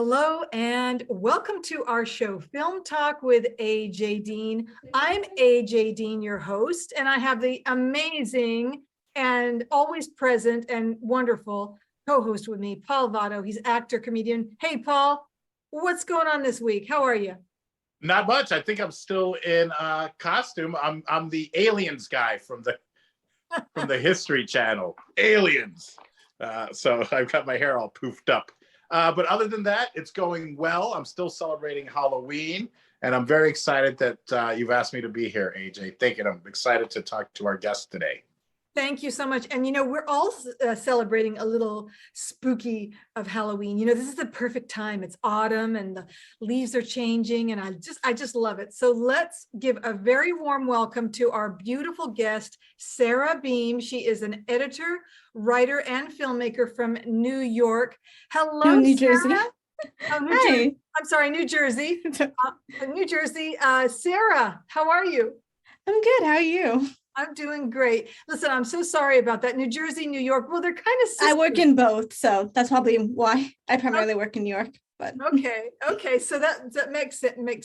Hello and welcome to our show, Film Talk with AJ Dean. I'm AJ Dean, your host, and I have the amazing and always present and wonderful co-host with me, Paul Vato. He's actor, comedian. Hey, Paul, what's going on this week? How are you? Not much. I think I'm still in costume. I'm the aliens guy from the History Channel. Aliens. So I've got my hair all poofed up. But other than that, it's going well. I'm still celebrating Halloween, and I'm very excited that you've asked me to be here, AJ. Thank you. I'm excited to talk to our guest today. Thank you so much. And, we're all celebrating a little spooky of Halloween. This is the perfect time. It's autumn and the leaves are changing, and I just love it. So let's give a very warm welcome to our beautiful guest, Sarah Beim. She is an editor, writer, and filmmaker from New York. Hello, New Sarah. Jersey. Oh, Hi. I'm sorry, New Jersey. New Jersey. Sarah, how are you? I'm good. How are you? I'm doing great. Listen, I'm so sorry about that. New Jersey, New York. Well, they're kind of sisters. I work in both, so that's probably why I primarily work in New York. But okay. So that makes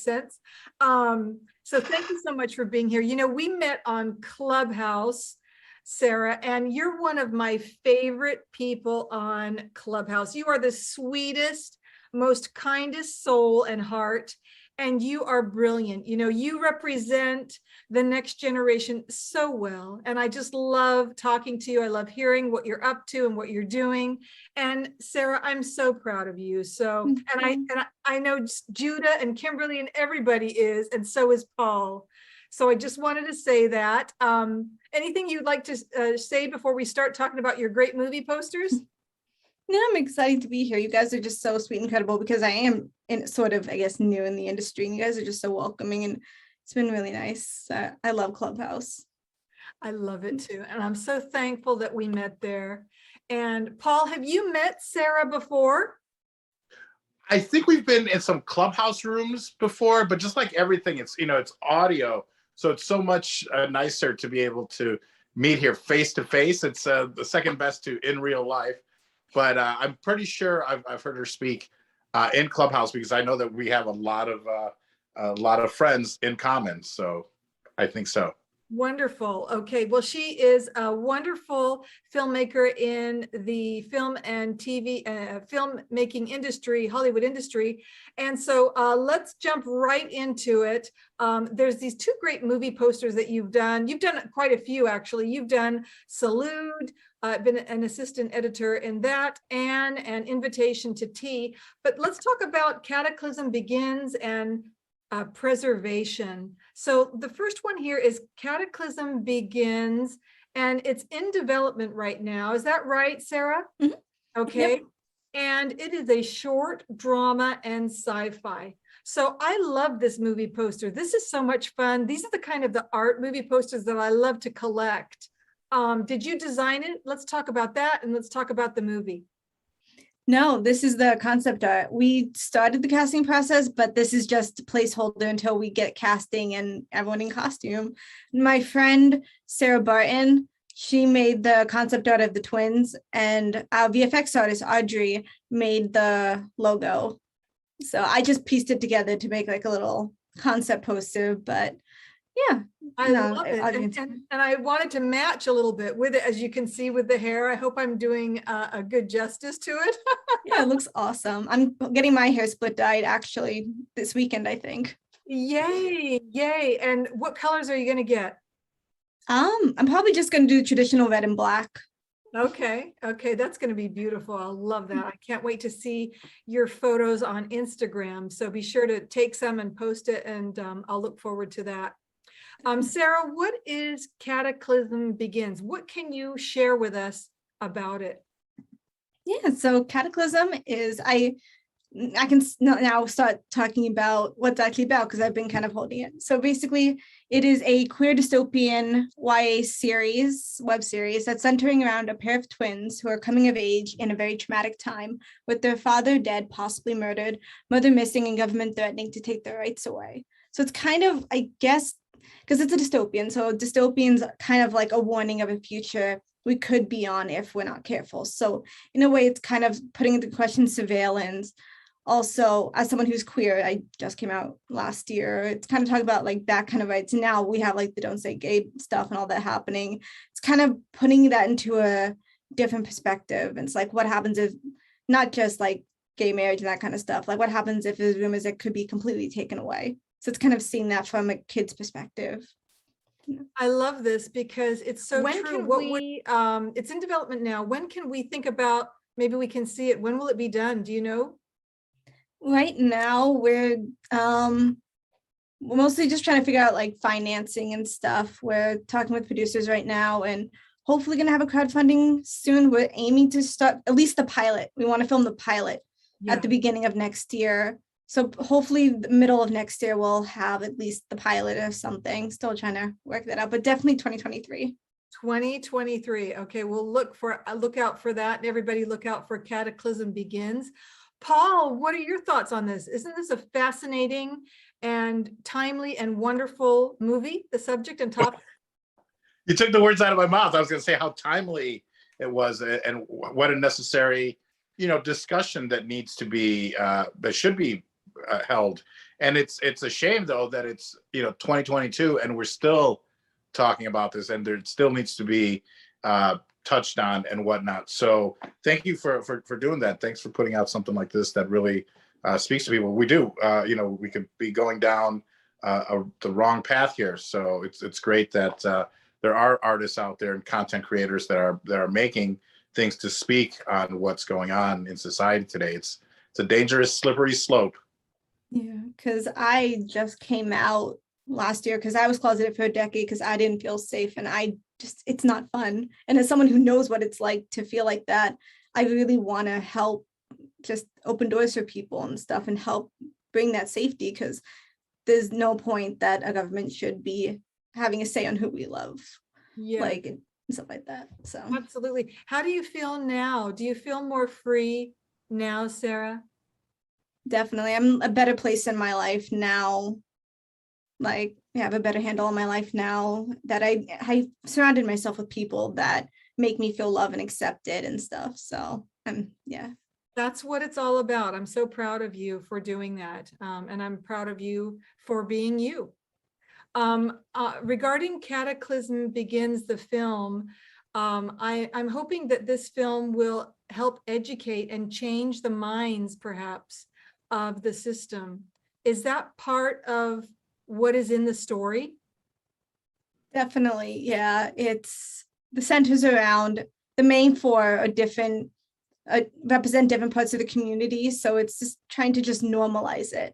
sense. So thank you so much for being here. We met on Clubhouse, Sarah, and you're one of my favorite people on Clubhouse. You are the sweetest, most kindest soul and heart. And you are brilliant. You represent the next generation so well. And I just love talking to you. I love hearing what you're up to and what you're doing. And Sarah, I'm so proud of you. So, and I know Judah and Kimberly and everybody is, and so is Paul. So I just wanted to say that. Anything you'd like to say before we start talking about your great movie posters? no, I'm excited to be here. You guys are just so sweet and incredible because I am new in the industry, and you guys are just so welcoming, and it's been really nice. I love Clubhouse. I love it too. And I'm so thankful that we met there. And Paul, have you met Sarah before? I think we've been in some Clubhouse rooms before, but just like everything, it's audio. So it's so much nicer to be able to meet here face to face. It's the second best to in real life. But I'm pretty sure I've heard her speak in Clubhouse because I know that we have a lot of friends in common. So I think so. Wonderful. Okay. Well, she is a wonderful filmmaker in the film and TV filmmaking industry, Hollywood industry. And so let's jump right into it. There's these two great movie posters that you've done. You've done quite a few, actually. You've done Salute, been an assistant editor in that, and an Invitation to Tea. But let's talk about Cataclysm Begins and Preservation. So the first one here is Cataclysm Begins, and it's in development right now. Is that right, Sarah? Mm-hmm. Okay. Yep. And it is a short drama and sci-fi. So I love this movie poster. This is so much fun. These are the kind of the art movie posters that I love to collect. Did you design it? Let's talk about that, and let's talk about the movie. No, this is the concept art. We started the casting process, but this is just a placeholder until we get casting and everyone in costume. My friend, Sarah Barton, she made the concept art of the twins, and our VFX artist, Audrey, made the logo. So I just pieced it together to make like a little concept poster, but yeah. I love it. And I wanted to match a little bit with it, as you can see with the hair. I hope I'm doing a good justice to it. Yeah, it looks awesome. I'm getting my hair split dyed actually this weekend, I think. Yay. And what colors are you going to get? I'm probably just going to do traditional red and black. Okay. That's going to be beautiful. I love that. I can't wait to see your photos on Instagram. So be sure to take some and post it, and I'll look forward to that. Sarah, what is Cataclysm Begins? What can you share with us about it? Yeah, so Cataclysm is, I can now start talking about what's actually about because I've been kind of holding it. So basically, it is a queer dystopian YA web series that's centering around a pair of twins who are coming of age in a very traumatic time with their father dead, possibly murdered, mother missing, and government threatening to take their rights away. So it's kind of, I guess, because it's a dystopian. So dystopian's kind of like a warning of a future we could be on if we're not careful. So in a way, it's kind of putting into question surveillance, also as someone who's queer, I just came out last year. It's kind of talking about like that kind of rights. Now we have like the don't say gay stuff and all that happening. It's kind of putting that into a different perspective. And it's like, what happens if not just like gay marriage and that kind of stuff, like what happens if there's rumors that could be completely taken away? So it's kind of seeing that from a kid's perspective. I love this because it's so When true. can What we- would, it's in development now. When can we think about, maybe we can see it? When will it be done? Do you know? Right now we're mostly just trying to figure out like financing and stuff. We're talking with producers right now and hopefully going to have a crowdfunding soon. We're aiming to start at least the pilot. We want to film the pilot Yeah. at the beginning of next year. So hopefully the middle of next year, we'll have at least the pilot or something. Still trying to work that out, but definitely 2023. 2023. Okay, we'll look out for that. And everybody look out for Cataclysm Begins. Paul, what are your thoughts on this? Isn't this a fascinating and timely and wonderful movie, the subject and topic? You took the words out of my mouth. I was going to say how timely it was and what a necessary, discussion that needs to be, that should be held. And it's a shame though that it's, 2022 and we're still talking about this and there still needs to be touched on and whatnot. So thank you for doing that. Thanks for putting out something like this that really speaks to people. We do, we could be going down the wrong path here. So it's great that there are artists out there and content creators that are making things to speak on what's going on in society today. It's a dangerous, slippery slope. Yeah, because I just came out last year because I was closeted for a decade because I didn't feel safe and it's not fun. And as someone who knows what it's like to feel like that, I really want to help just open doors for people and stuff and help bring that safety because there's no point that a government should be having a say on who we love. Yeah. Like and stuff like that. So Absolutely. How do you feel now? Do you feel more free now, Sarah? definitely I'm a better place in my life now. Like I have a better handle on my life now that I surrounded myself with people that make me feel loved and accepted and stuff. So yeah. That's what it's all about. I'm so proud of you for doing that. And I'm proud of you for being you. Regarding Cataclysm Begins, the film, I'm hoping that this film will help educate and change the minds perhaps of the system. Is that part of what is in the story? Definitely. Yeah. It's the centers around the main four are different, represent different parts of the community. So it's just trying to just normalize it.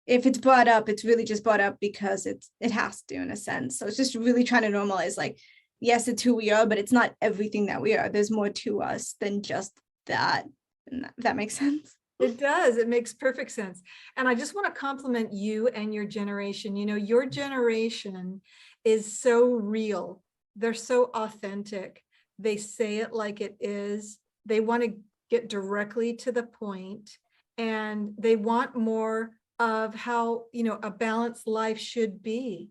If it's brought up, it's really just brought up because it has to in a sense. So it's just really trying to normalize like, yes, it's who we are, but it's not everything that we are. There's more to us than just that. And that makes sense. It does. It makes perfect sense. And I just want to compliment you and your generation. Your generation is so real. They're so authentic. They say it like it is. They want to get directly to the point, and they want more of how, a balanced life should be.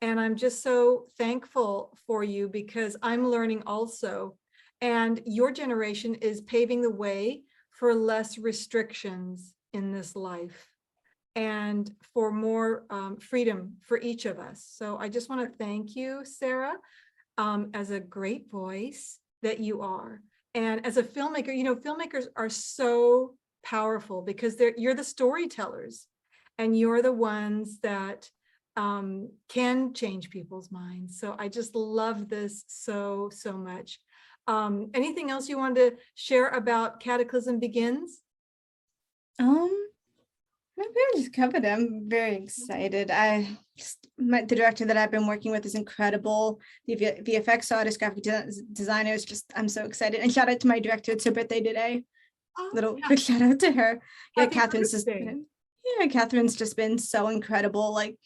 And I'm just so thankful for you because I'm learning also. And your generation is paving the way for less restrictions in this life and for more freedom for each of us. So I just want to thank you, Sarah, as a great voice that you are. And as a filmmaker, filmmakers are so powerful because you're the storytellers and you're the ones that can change people's minds. So I just love this so, so much. Anything else you wanted to share about Cataclysm Begins? Maybe I just covered it. I'm very excited. The director that I've been working with is incredible. The VFX artist, graphic designers, I'm so excited. And shout out to my director. It's her birthday today. Quick shout out to her. Yeah, Catherine's just been so incredible. Like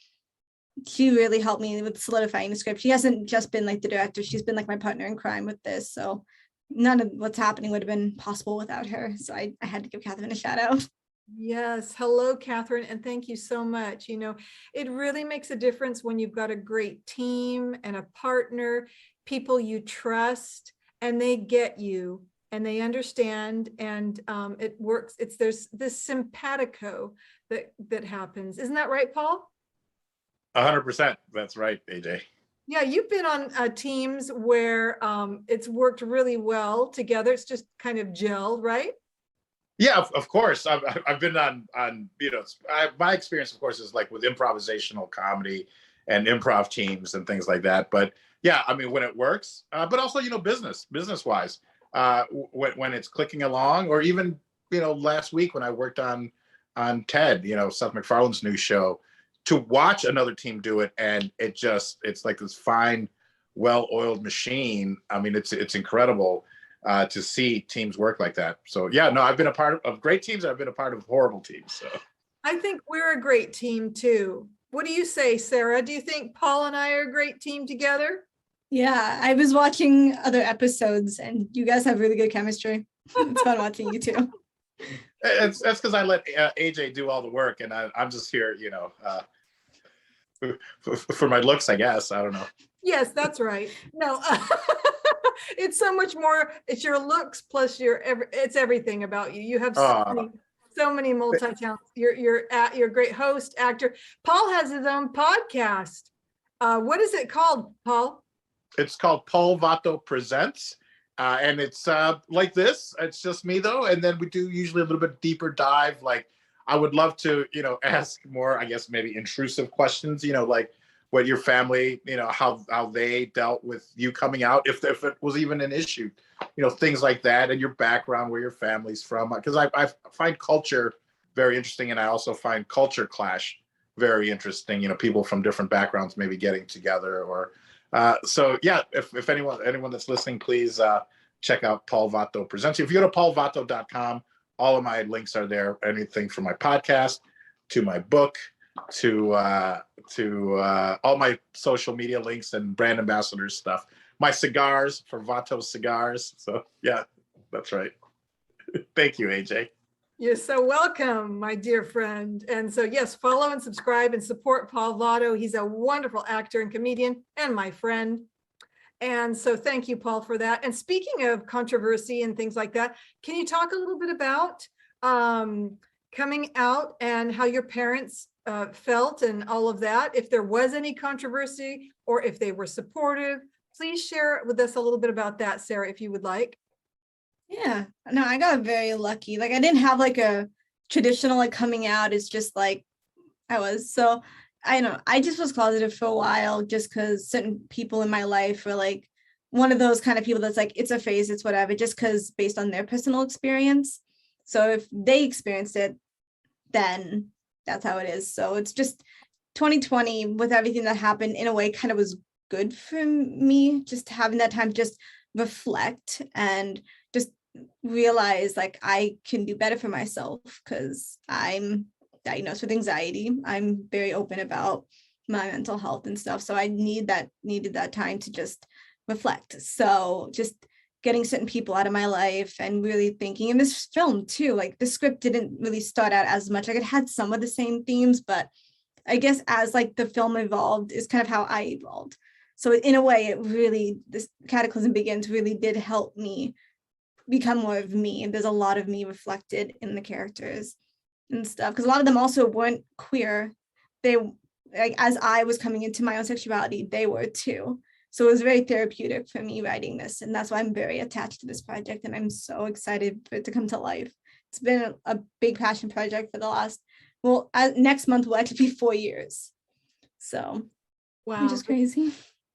she really helped me with solidifying the script. She hasn't just been like the director. She's been like my partner in crime with this. So none of what's happening would have been possible without her. So I had to give Catherine a shout out. Yes. Hello, Catherine. And thank you so much. It really makes a difference when you've got a great team and a partner, people you trust, and they get you and they understand, and it works. There's this simpatico that happens. Isn't that right, Paul? 100%. That's right, AJ. Yeah, you've been on teams where it's worked really well together. It's just kind of gelled, right? Yeah, of course. I've been on my experience, of course, is like with improvisational comedy and improv teams and things like that. But yeah, I mean, when it works, but also, business wise, when it's clicking along, or even, last week when I worked on Ted, Seth MacFarlane's new show, to watch another team do it, and it's like this fine, well-oiled machine. I mean, it's incredible to see teams work like that. So yeah, no, I've been a part of great teams. I've been a part of horrible teams. So I think we're a great team too. What do you say, Sarah? Do you think Paul and I are a great team together? Yeah, I was watching other episodes and you guys have really good chemistry. It's fun watching you two. that's because I let AJ do all the work, and I'm just here, for my looks, I guess. I don't know. Yes, that's right. No, it's so much more. It's your looks plus it's everything about you. You have so many multi-talents. You're a great host, actor. Paul has his own podcast. What is it called, Paul? It's called Paul Vato Presents. And it's like this. It's just me, though. And then we do usually a little bit deeper dive. Like, I would love to, ask more, I guess, maybe intrusive questions, like what your family, how they dealt with you coming out, if it was even an issue, things like that, and your background, where your family's from. Because I find culture very interesting, and I also find culture clash very interesting, people from different backgrounds maybe getting together. Or so yeah, if anyone that's listening, please check out Paul Vato Presents. If you go to paulvato.com, all of my links are there. Anything from my podcast to my book to all my social media links and brand ambassadors stuff. My cigars for Vato Cigars. So yeah, that's right. Thank you, AJ. You're so welcome, my dear friend. And so yes, follow and subscribe and support Paul Vato. He's a wonderful actor and comedian and my friend. And so thank you, Paul, for that. And speaking of controversy and things like that, can you talk a little bit about coming out and how your parents felt and all of that? If there was any controversy or if they were supportive, please share with us a little bit about that, Sarah, if you would like. Yeah, no, I got very lucky. Like, I didn't have like a traditional like coming out. It's just like I was. So I just was closeted for a while just because certain people in my life were like one of those kind of people that's like, it's a phase, it's whatever, just because based on their personal experience. So if they experienced it, then that's how it is. So it's just 2020 with everything that happened in a way kind of was good for me, just having that time to just reflect and just realize like I can do better for myself because I'm diagnosed with anxiety. I'm very open about my mental health and stuff. So I needed that time to just reflect. So just getting certain people out of my life and really thinking, and this film too, like the script didn't really start out as much, like it had some of the same themes, but I guess as like the film evolved is kind of how I evolved. So in a way, this Cataclysm Begins really did help me become more of me. And there's a lot of me reflected in the characters and stuff. Because a lot of them also weren't queer. They, like, as I was coming into my own sexuality, they were too. So it was very therapeutic for me writing this. And that's why I'm very attached to this project. And I'm so excited for it to come to life. It's been a big passion project for the last, next month will actually be 4 years. So, wow, which is crazy.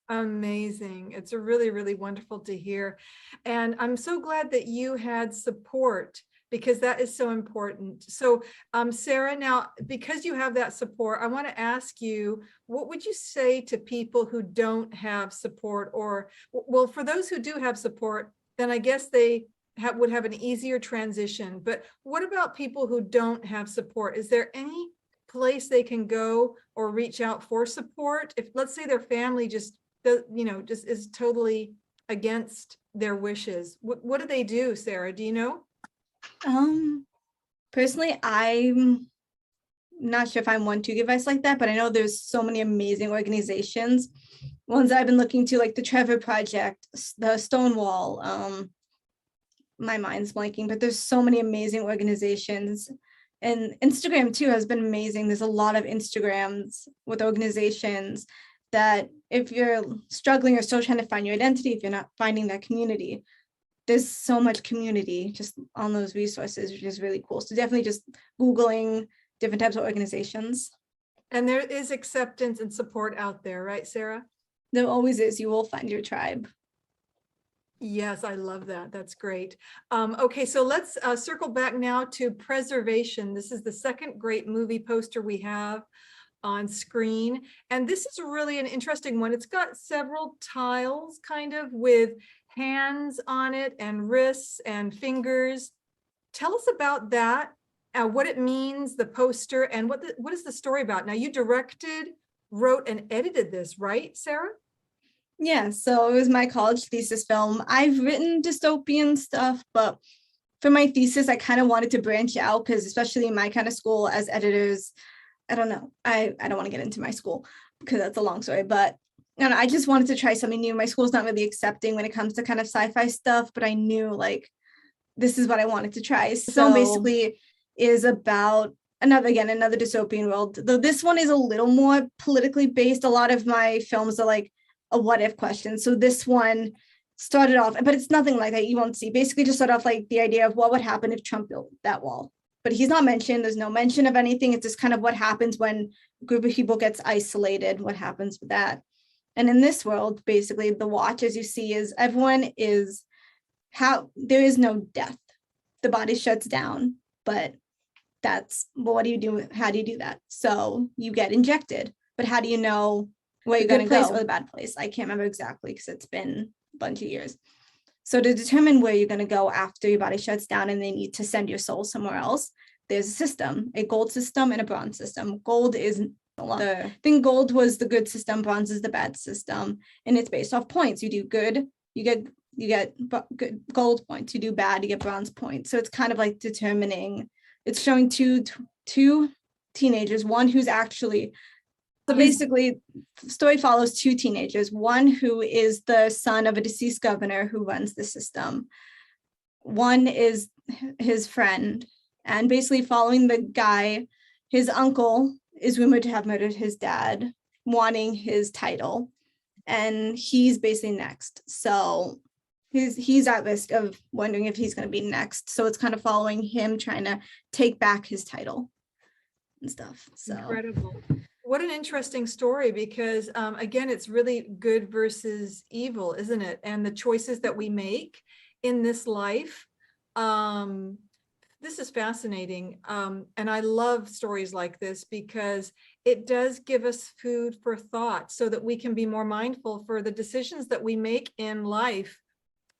Amazing. It's a really, really wonderful to hear. And I'm so glad that you had support because that is so important. So Sarah, now, because you have that support, I want to ask you, what would you say to people who don't have support, or, well, for those who do have support, then I guess they would have an easier transition. But what about people who don't have support? Is there any place they can go or reach out for support? If, let's say, their family just is totally against their wishes, what do they do, Sarah? Do you know? Personally, I'm not sure if I'm one to give advice like that, but I know there's so many amazing organizations, ones that I've been looking to, like the Trevor Project, the Stonewall, my mind's blanking, but there's so many amazing organizations. And Instagram too has been amazing. There's a lot of Instagrams with organizations that if you're struggling or still trying to find your identity, if you're not finding that community, there's so much community just on those resources, which is really cool. So definitely just Googling different types of organizations. And there is acceptance and support out there, right, Sarah? There always is. You will find your tribe. Yes, I love that. That's great. Okay, so let's circle back now to preservation. This is the second great movie poster we have on screen. And this is really an interesting one. It's got several tiles kind of with hands on it and wrists and fingers. Tell us about that, what it means, the poster, and what is the story about? Now you directed, wrote, and edited this, right, Sarah? Yeah, so it was my college thesis film. I've written dystopian stuff, but for my thesis, I kind of wanted to branch out because especially in my kind of school as editors, I don't know. I don't want to get into my school because that's a long story, but I just wanted to try something new. My school's not really accepting when it comes to kind of sci-fi stuff, but I knew like this is what I wanted to try. So basically is about another dystopian world. Though this one is a little more politically based. A lot of my films are like a what if question. So this one started off, but it's nothing like that. You won't see. Basically just start off like the idea of what would happen if Trump built that wall. But he's not mentioned. There's no mention of anything. It's just kind of what happens when a group of people gets isolated, what happens with that. And in this world, basically the watch, as you see, is everyone is there is no death. The body shuts down, but what do you do? How do you do that? So you get injected, but how do you know where you're going to go or the bad place? I can't remember exactly because it's been a bunch of years. So to determine where you're going to go after your body shuts down and they need to send your soul somewhere else, there's a system, a gold system and a bronze system. Gold is I think gold was the good system, bronze is the bad system, and it's based off points. You do good, you get good gold points. You do bad, you get bronze points. So it's kind of like determining. It's showing two teenagers, one who's actually. So basically, the story follows two teenagers, one who is the son of a deceased governor who runs the system. One is his friend, and basically following the guy, his uncle is rumored to have murdered his dad, wanting his title, and he's basically next. So he's at risk of wondering if he's going to be next. So it's kind of following him trying to take back his title and stuff. So incredible. What an interesting story, because again, it's really good versus evil, isn't it? And the choices that we make in this life. This is fascinating. And I love stories like this because it does give us food for thought so that we can be more mindful for the decisions that we make in life.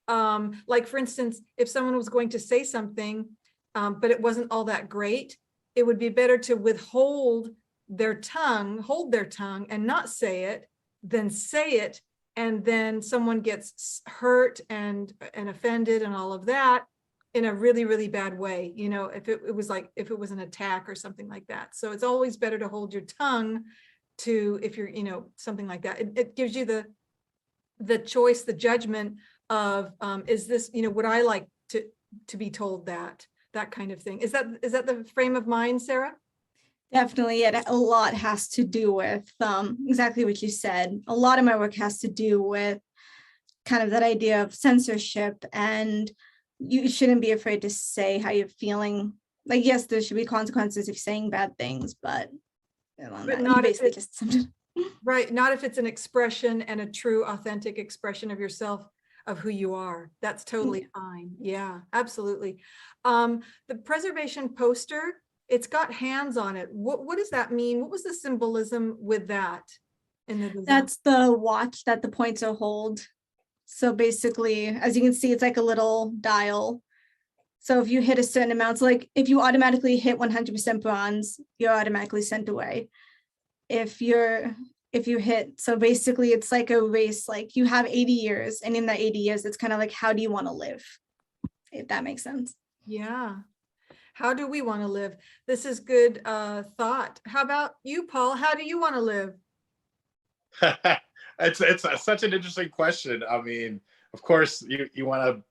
Like for instance, if someone was going to say something, but it wasn't all that great, it would be better to hold their tongue and not say it than say it. And then someone gets hurt and offended and all of that in a really, really bad way, if it was an attack or something like that. So it's always better to hold your tongue if you're, something like that. It gives you the choice, the judgment of, is this, would I like to be told that kind of thing? Is that the frame of mind, Sarah? Definitely. A lot has to do with exactly what you said. A lot of my work has to do with kind of that idea of censorship, and you shouldn't be afraid to say how you're feeling. Like, yes, there should be consequences if saying bad things, but not basically just right. Not if it's an expression and a true, authentic expression of yourself, of who you are. That's totally fine. Yeah, absolutely. The preservation poster, it's got hands on it. What does that mean? What was the symbolism with that in the design? That's the watch that the points are hold. So basically, as you can see, it's like a little dial. So if you hit a certain amount, so like if you automatically hit 100% bronze, you're automatically sent away. If you hit, so basically it's like a race, like you have 80 years, and in that 80 years, it's kind of like, how do you want to live? If that makes sense. Yeah. How do we want to live? This is good thought. How about you, Paul? How do you want to live? It's such an interesting question. I mean, of course, you want to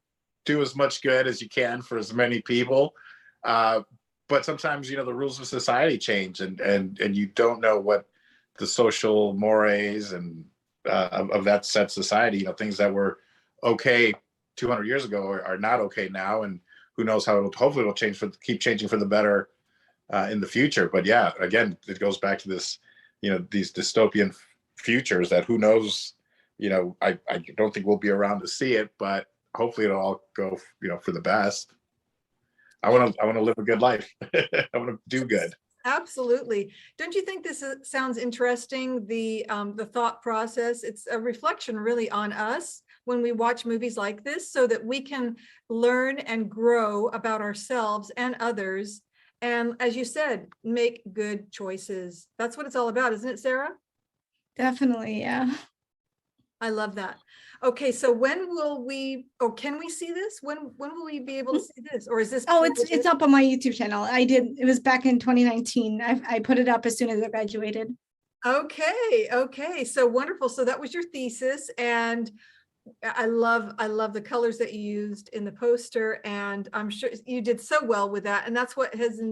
do as much good as you can for as many people. But sometimes, the rules of society change, and you don't know what the social mores and of that set society, things that were okay 200 years ago are not okay now. And who knows how hopefully it'll keep changing for the better in the future. But yeah, again, it goes back to this, these dystopian futures that who knows, I don't think we'll be around to see it, but hopefully it'll all go, for the best. I want to live a good life. I want to do good. Absolutely. Don't you think this sounds interesting? The thought process, it's a reflection really on us when we watch movies like this, so that we can learn and grow about ourselves and others. And as you said, make good choices. That's what it's all about, isn't it, Sarah? Definitely, yeah. I love that. Okay, so when will we, or can we see this? When will we be able to see this? Or is this? Oh, it's up on my YouTube channel. It was back in 2019. I put it up as soon as I graduated. Okay. So wonderful. So that was your thesis, and I love the colors that you used in the poster, and I'm sure you did so well with that. And that's what has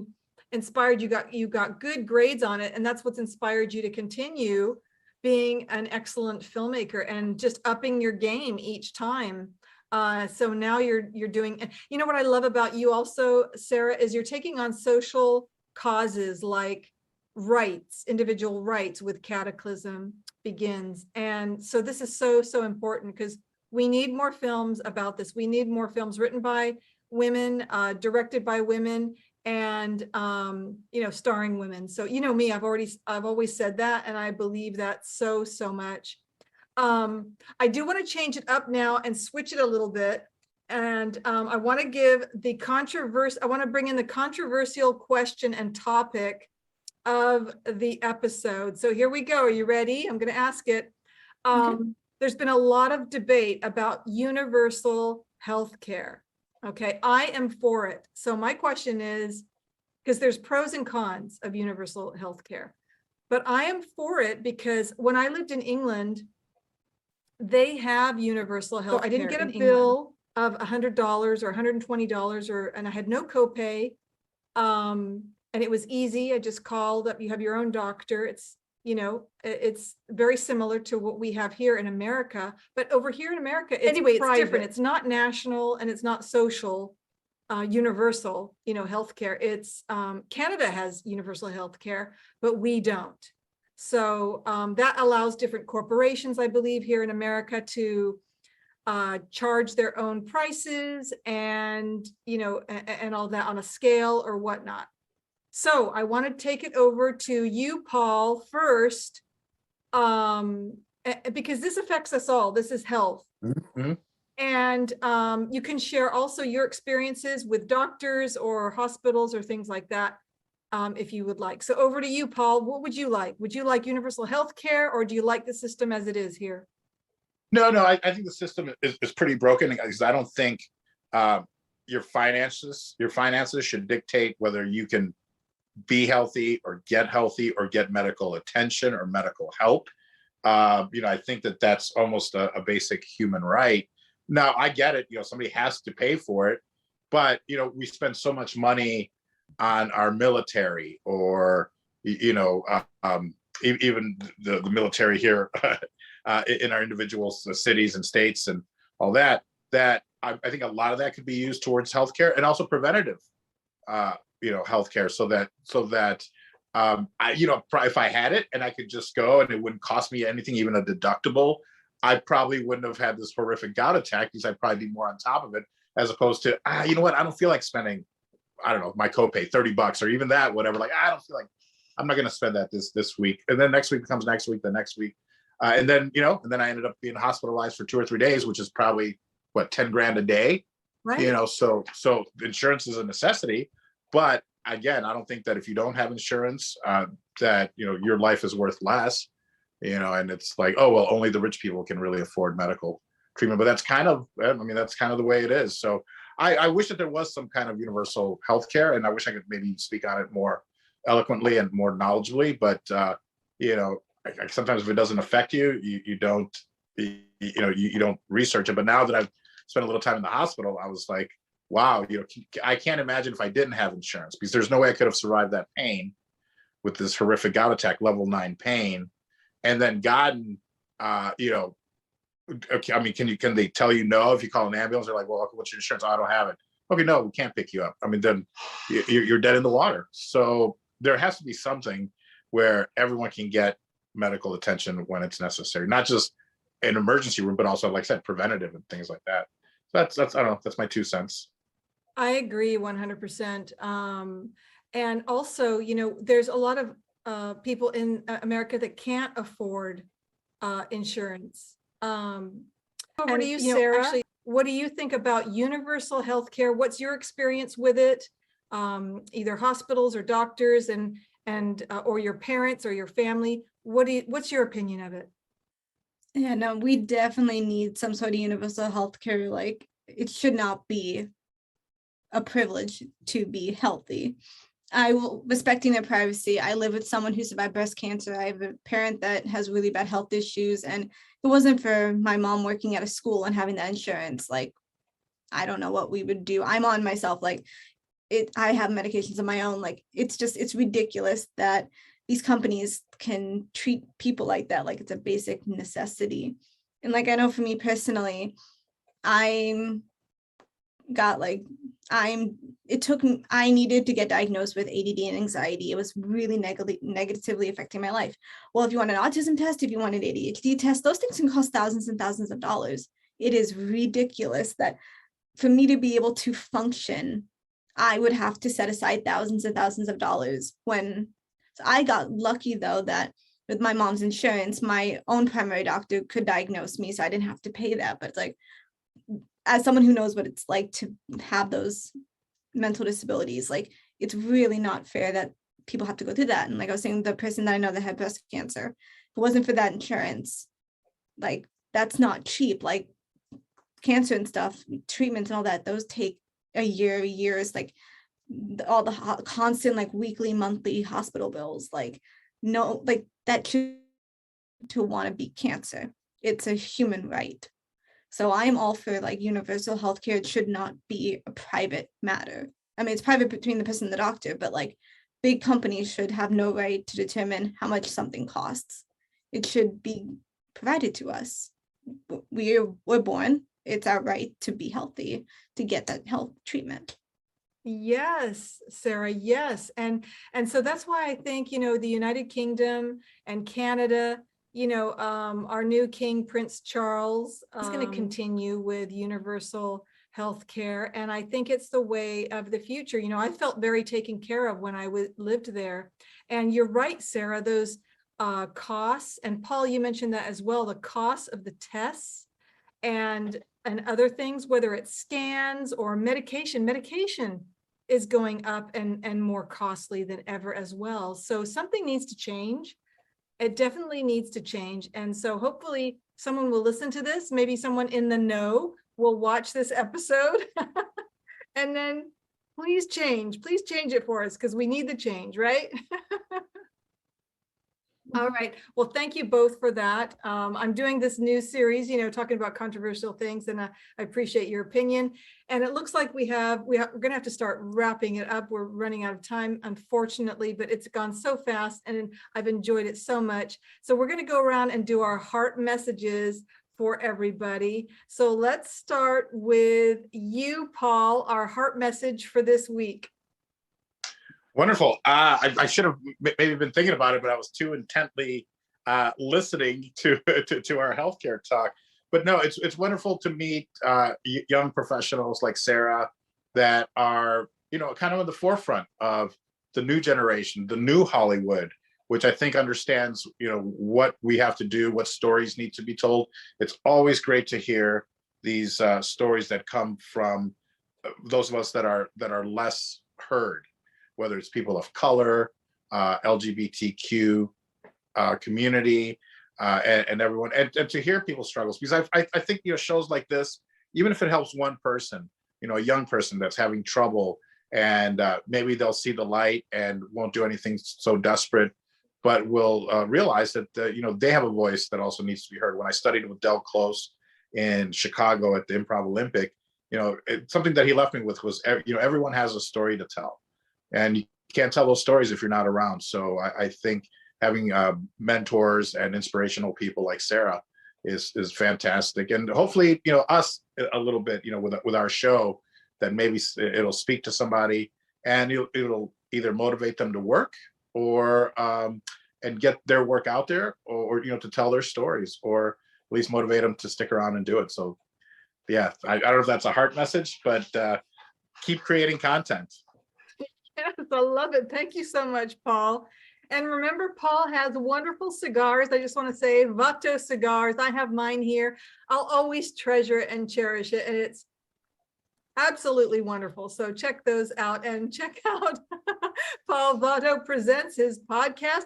inspired you got good grades on it, and that's what's inspired you to continue being an excellent filmmaker and just upping your game each time. So now you're doing, what I love about you also, Sarah, is you're taking on social causes like rights, individual rights with Cataclysm Begins. And so this is so important, because we need more films about this. We need more films written by women, directed by women, and starring women. So me, I've always said that, and I believe that so much. I do want to change it up now and switch it a little bit, and I want to bring in the controversial question and topic of the episode. So here we go. Are you ready? I'm going to ask it. Okay. There's been a lot of debate about universal health care. Okay, I am for it. So my question is, because there's pros and cons of universal health care, but I am for it because when I lived in England, they have universal health care. I didn't get a bill of $100 or $120, and I had no copay. And it was easy. I just called up. You have your own doctor. It's very similar to what we have here in America, but over here in America, it's different. It's not national, and it's not social, universal, healthcare. It's Canada has universal healthcare, but we don't. So that allows different corporations, I believe, here in America to charge their own prices and all that on a scale or whatnot. So I want to take it over to you, Paul, first, because this affects us all. This is health. Mm-hmm. And you can share also your experiences with doctors or hospitals or things like that, if you would like. So over to you, Paul. What would you like? Would you like universal health care, or do you like the system as it is here? No, I think the system is pretty broken, because I don't think your finances should dictate whether you can be healthy or get medical attention or medical help. I think that's almost a basic human right. Now, I get it, somebody has to pay for it, but we spend so much money on our military, or even the military here in our individual cities and states and all that I think a lot of that could be used towards healthcare, and also preventative healthcare, so that if I had it and I could just go and it wouldn't cost me anything, even a deductible, I probably wouldn't have had this horrific gout attack, because I'd probably be more on top of it, as opposed to, you know what, I don't feel like spending, I don't know, my copay, $30 or even that, whatever. Like, I don't feel like, I'm not going to spend that this week. And then next week becomes next week, the next week. And then I ended up being hospitalized for 2 or 3 days, which is probably what, 10 grand a day. Right. So insurance is a necessity, but again, I don't think that if you don't have insurance, that, your life is worth less, and it's like, oh, well, only the rich people can really afford medical treatment. But that's kind of the way it is. So I wish that there was some kind of universal healthcare, and I wish I could maybe speak on it more eloquently and more knowledgeably. But sometimes if it doesn't affect you, you don't research it. But now that I've spent a little time in the hospital, I was like, wow, I can't imagine if I didn't have insurance, because there's no way I could have survived that pain with this horrific gout attack, level 9 pain, and then gotten, okay, I mean, can they tell you no if you call an ambulance? They're like, well, okay, what's your insurance? Oh, I don't have it. Okay, no, we can't pick you up. I mean, then you're dead in the water. So there has to be something where everyone can get medical attention when it's necessary, not just an emergency room, but also, like I said, preventative and things like that. That's I don't know. That's my 2 cents. I agree 100%. And also, there's a lot of people in America that can't afford insurance. Over to you, Sarah. Actually, what do you think about universal health care? What's your experience with it? Either hospitals or doctors and or your parents or your family. What's your opinion of it? Yeah, no, we definitely need some sort of universal health care. Like, it should not be a privilege to be healthy. Respecting their privacy. I live with someone who survived breast cancer. I have a parent that has really bad health issues, and if it wasn't for my mom working at a school and having that insurance, like, I don't know what we would do. I'm on myself, like, I have medications of my own. Like, it's ridiculous that these companies can treat people like that, like it's a basic necessity. And like, I know for me personally, I needed to get diagnosed with ADD and anxiety. It was really negatively affecting my life. Well, if you want an autism test, if you want an ADHD test, those things can cost thousands and thousands of dollars. It is ridiculous that for me to be able to function, I would have to set aside thousands and thousands of dollars. So I got lucky, though, that with my mom's insurance, my own primary doctor could diagnose me, so I didn't have to pay that. But it's like, as someone who knows what it's like to have those mental disabilities, like, it's really not fair that people have to go through that. And like I was saying, the person that I know that had breast cancer, if it wasn't for that insurance, like, that's not cheap. Like, cancer and stuff, treatments and all that, those take years, like all the constant, like, weekly, monthly hospital bills. Like, no, like, that should, to want to beat cancer, it's a human right. So I'm all for, like, universal healthcare. It should not be a private matter. I mean, it's private between the person and the doctor, but like, big companies should have no right to determine how much something costs. It should be provided to us. We're born, it's our right to be healthy, to get that health treatment. Yes, Sarah, yes. And so that's why I think, the United Kingdom and Canada, our new King, Prince Charles, is going to continue with universal health care. And I think it's the way of the future. I felt very taken care of when I lived there. And you're right, Sarah, those costs, and Paul, you mentioned that as well, the cost of the tests and other things, whether it's scans or medication is going up and more costly than ever as well. So something needs to change. It definitely needs to change. And so hopefully someone will listen to this. Maybe someone in the know will watch this episode and then please change it for us, because we need the change, right? All right. Well, thank you both for that. I'm doing this new series, talking about controversial things, and I appreciate your opinion. And it looks like we're going to have to start wrapping it up. We're running out of time, unfortunately, but it's gone so fast and I've enjoyed it so much. So we're going to go around and do our heart messages for everybody. So let's start with you, Paul, our heart message for this week. Wonderful. I should have maybe been thinking about it, but I was too intently listening to our healthcare talk. But no, it's wonderful to meet young professionals like Sarah that are, kind of in the forefront of the new generation, the new Hollywood, which I think understands, what we have to do, what stories need to be told. It's always great to hear these stories that come from those of us that are less heard, whether it's people of color, LGBTQ community, and everyone, and to hear people's struggles, because I think, shows like this, even if it helps one person, a young person that's having trouble, and maybe they'll see the light and won't do anything so desperate, but will realize that they have a voice that also needs to be heard. When I studied with Del Close in Chicago at the Improv Olympic, something that he left me with was, everyone has a story to tell, and you can't tell those stories if you're not around. So I think having mentors and inspirational people like Sarah is fantastic, and hopefully, us a little bit, with our show, that maybe it'll speak to somebody, and it'll either motivate them to work, or and get their work out there, or to tell their stories, or at least motivate them to stick around and do it. So yeah, I don't know if that's a heart message, but keep creating content. Yes, I love it. Thank you so much, Paul. And remember, Paul has wonderful cigars. I just want to say, Vato cigars. I have mine here. I'll always treasure it and cherish it. And it's absolutely wonderful. So check those out, and check out Paul Vato presents his podcast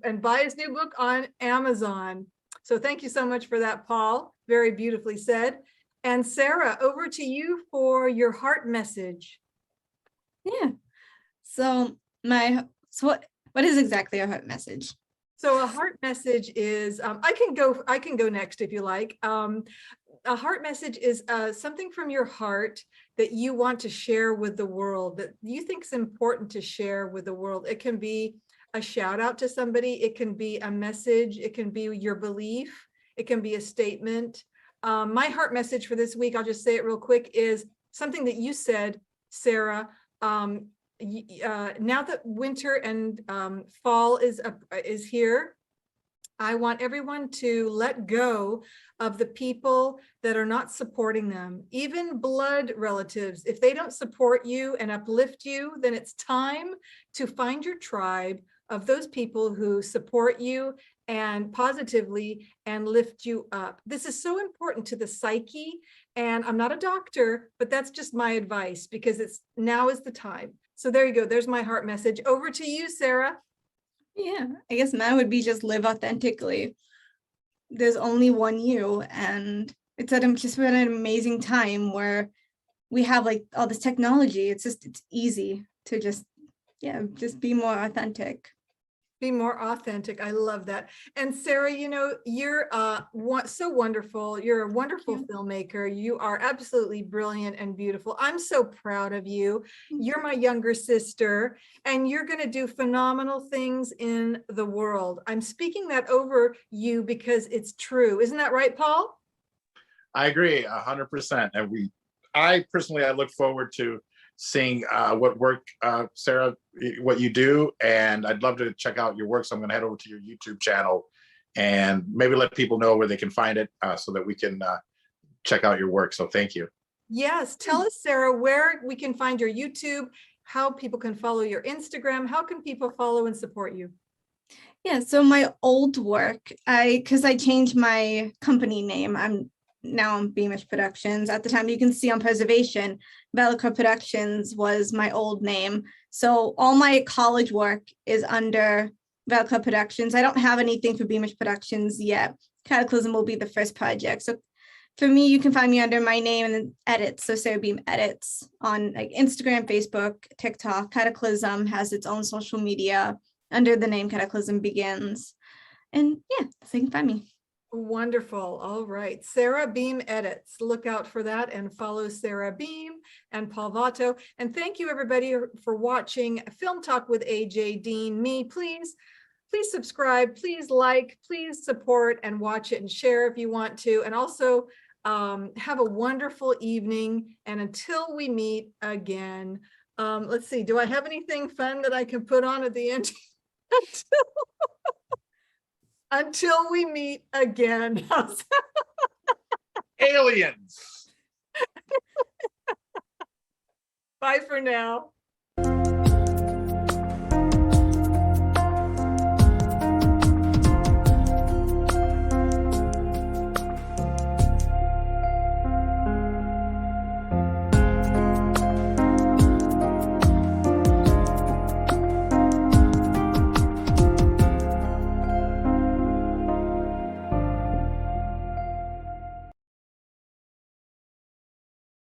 and buy his new book on Amazon. So thank you so much for that, Paul. Very beautifully said. And Sarah, over to you for your heart message. Yeah. So what is exactly a heart message? So a heart message is, I can go next if you like. A heart message is something from your heart that you want to share with the world, that you think is important to share with the world. It can be a shout out to somebody. It can be a message. It can be your belief. It can be a statement. My heart message for this week, I'll just say it real quick, is something that you said, Sarah. Now that winter and fall is here, I want everyone to let go of the people that are not supporting them, even blood relatives. If they don't support you and uplift you, then it's time to find your tribe of those people who support you and positively and lift you up. This is so important to the psyche. And I'm not a doctor, but that's just my advice, because now is the time. So there you go. There's my heart message. Over to you, Sarah. Yeah, I guess mine would be just live authentically. There's only one you, and it's just been an amazing time where we have like all this technology. It's easy to just be more authentic. Be more authentic. I love that. And Sarah, you're so wonderful. You're a wonderful filmmaker. You are absolutely brilliant and beautiful. I'm so proud of you. You're my younger sister, and you're going to do phenomenal things in the world. I'm speaking that over you because it's true. Isn't that right, Paul? I agree 100%. And I personally look forward to seeing what work, Sarah, what you do, and I'd love to check out your work. So I'm going to head over to your YouTube channel and maybe let people know where they can find it, so that we can check out your work. So thank you. Yes. Tell us, Sarah, where we can find your YouTube, how people can follow your Instagram, how can people follow and support you? Yeah, so my old work, because I changed my company name, I'm now on Beamish Productions. At the time, you can see on Preservation, Velcro Productions was my old name. So all my college work is under Velcro Productions. I don't have anything for Beamish Productions yet. Cataclysm will be the first project. So for me, you can find me under my name and then edits. So Sarah Beam Edits on like Instagram, Facebook, TikTok. Cataclysm has its own social media under the name Cataclysm Begins. And yeah, so you can find me. Wonderful. All right. Sarah Beam Edits. Look out for that and follow Sarah Beam and Paul Vato. And thank you, everybody, for watching Film Talk with AJ Dean. Please subscribe, please like, please support and watch it and share if you want to. And also have a wonderful evening. And until we meet again, let's see, do I have anything fun that I can put on at the end? Until we meet again. Aliens. Bye for now.